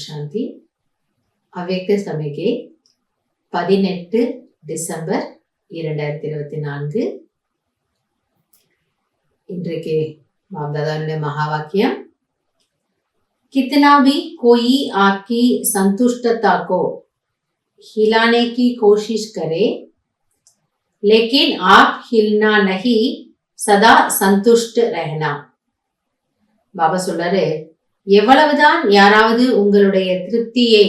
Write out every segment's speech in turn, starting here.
சாந்தி. அவ்யக்த சமிகை 18 டிசம்பர் 2024. இன்றைக்கு பாப்தாதாவுடைய மகா வாக்கியம், कितना भी कोई आपकी संतुष्टता को हिलाने की कोशिश करे, लेकिन आप हिलना नहीं, सदा संतुष्ट रहना. பாபா சொல்றாரு, எவ்வளவுதான் யாராவது உங்களுடைய திருப்தியை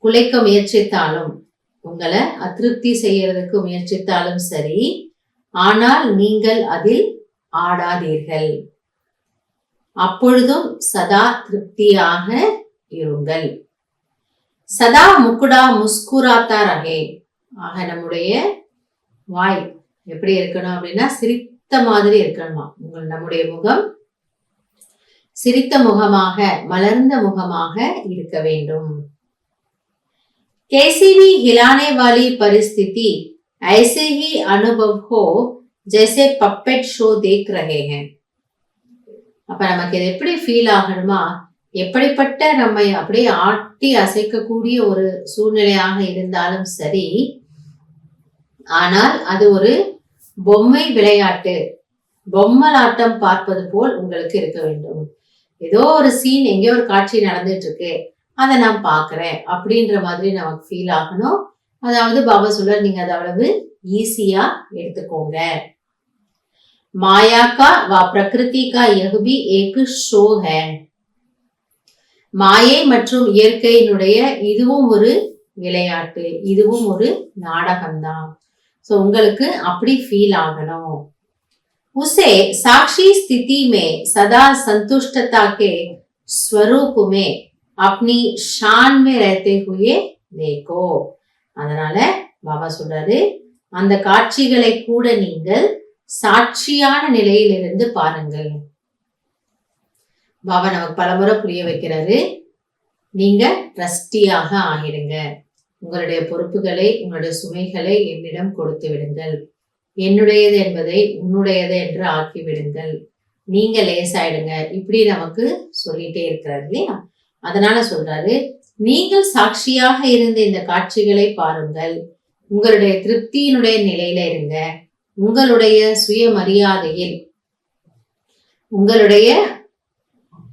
குலைக்க முயற்சித்தாலும், உங்களை அதிருப்தி செய்யறதுக்கு முயற்சித்தாலும் சரி, ஆனால் நீங்கள் அதில் ஆடாதீர்கள். அப்பொழுதும் சதா திருப்தியாக இருங்கள். சதா முக்குடா முஸ்குராத்தா ரஹே. ஆக நம்முடைய வாய் எப்படி இருக்கணும் அப்படின்னா சிரித்த மாதிரி இருக்கணுமா. நம்முடைய முகம் சிரித்த முகமாக, மலர்ந்த முகமாக இருக்க வேண்டும். कैसी भी हिलाने वाली परिस्थिति ऐसे ही अनुभव हो जैसे पपेट शो देख रहे हैं. அப்ப நமக்கு இது எப்படி ஃபீல் ஆகணுமா, எப்படிப்பட்ட நம்மை அப்படியே ஆட்டி அசைக்கக்கூடிய ஒரு சூழ்நிலையாக இருந்தாலும் சரி, ஆனால் அது ஒரு பொம்மை விளையாட்டு, பொம்மலாட்டம் பார்ப்பது போல் உங்களுக்கு இருக்க வேண்டும். ஏதோ ஒரு சீன், எங்கேயோ ஒரு காட்சி நடந்துட்டு இருக்கு, அதை நான் பாக்குறேன் அப்படின்ற மாதிரி நமக்கு ஃபீல் ஆகணும். அதாவது பாபா சொல்ற, நீங்க அதை அவ்வளவு ஈஸியா எடுத்துக்கோங்க. மாயா கா வா பிரகிருதி கா யஹ் பி ஏக் ஷோ ஹை. மாயை மற்றும் இயற்கையினுடைய இதுவும் ஒரு விளையாட்டு, இதுவும் ஒரு நாடகம்தான். சோ உங்களுக்கு அப்படி ஃபீல் ஆகணும். उसे साक्षी स्थिति में सदा संतुष्टता के स्वरूप में अपनी शान में रहते हुए देखो. அதனால பாபா சொல்றாரு, அந்த காட்சிகளை கூட நீங்கள் சாட்சியான நிலையிலிருந்து பாருங்கள். பாபா நமக்கு பலமுறை புரிய வைக்கிறாரு, நீங்க ட்ரஸ்டியாக ஆகிடுங்க. உங்களுடைய பொறுப்புகளை, உங்களுடைய சுமைகளை என்னிடம் கொடுத்து விடுங்கள். என்னுடையது என்பதை உன்னுடையது என்று ஆக்கி விடுங்கள். நீங்க லேசாயிடுங்க. இப்படி நமக்கு சொல்லிட்டே இருக்கிறார் இல்லையா. அதனால சொல்றாரு, நீங்கள் சாட்சியாக இருந்த இந்த காட்சிகளை பாருங்கள். உங்களுடைய திருப்தியினுடைய நிலையில இருங்க. உங்களுடைய சுயமரியாதையில், உங்களுடைய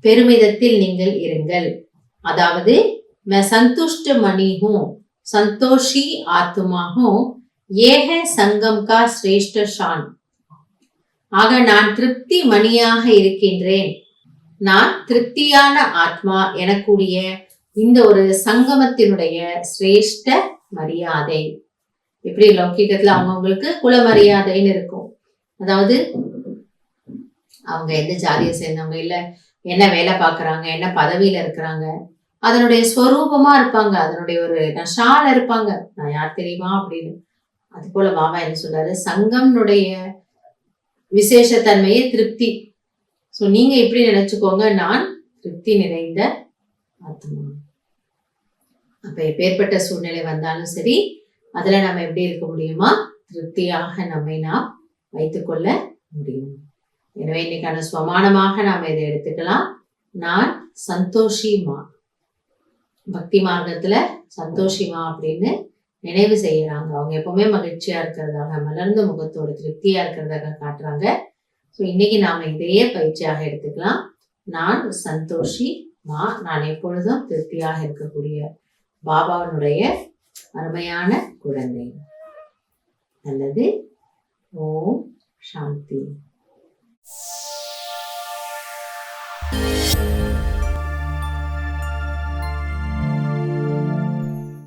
பெருமிதத்தில் நீங்கள் இருங்கள். அதாவது मैं संतुष्ट मणि हूं, संतोषी आत्मा हूं, ஏக சங்கம் கா சிரேஷ்ட ஷான். ஆக நான் திருப்தி மணியாக இருக்கின்றேன், நான் திருப்தியான ஆத்மா எனக்குடைய இந்த ஒரு சங்கமத்தினுடைய சிரேஷ்ட மரியாதை. இப்படி லௌகிகத்துல அவங்களுக்கு குல மரியாதைன்னு இருக்கும். அதாவது அவங்க எந்த ஜாதியை சேர்ந்தவங்க, இல்ல என்ன வேலை பாக்குறாங்க, என்ன பதவியில இருக்கிறாங்க, அதனுடைய ஸ்வரூபமா இருப்பாங்க, அதனுடைய ஒரு நஷால இருப்பாங்க, நான் யார் தெரியுமா அப்படின்னு. அது போல பாபா என்ன சொல்றாரு, சங்கம்னுடைய விசேஷத்தன்மையே திருப்தி. சோ நீங்க இப்படி நினைச்சுக்கோங்க, நான் திருப்தி நிறைந்த ஆத்மா. அப்ப எப்பேற்பட்ட சூழ்நிலை வந்தாலும் சரி, அதுல நம்ம எப்படி இருக்க முடியுமா, திருப்தியாக நம்மை நாம் வைத்துக்கொள்ள முடியும். எனவே இன்னைக்கான ஸ்வமானமாக நாம இதை எடுத்துக்கலாம். நான் சந்தோஷிமா, பக்தி மார்க்கத்துல சந்தோஷிமா அப்படின்னு நினைவு செய்யறாங்க. அவங்க எப்பவுமே மகிழ்ச்சியா இருக்கிறதாக, மலர்ந்த முகத்தோட திருப்தியா இருக்கிறதாக காட்டுறாங்க. ஸோ இன்னைக்கு நாம இதையே பயிற்சியாக எடுத்துக்கலாம். நான் சந்தோஷி மா, நான் எப்பொழுதும் திருப்தியாக இருக்கக்கூடிய பாபாவினுடைய அருமையான குழந்தை. நல்லது. ஓம் சாந்தி.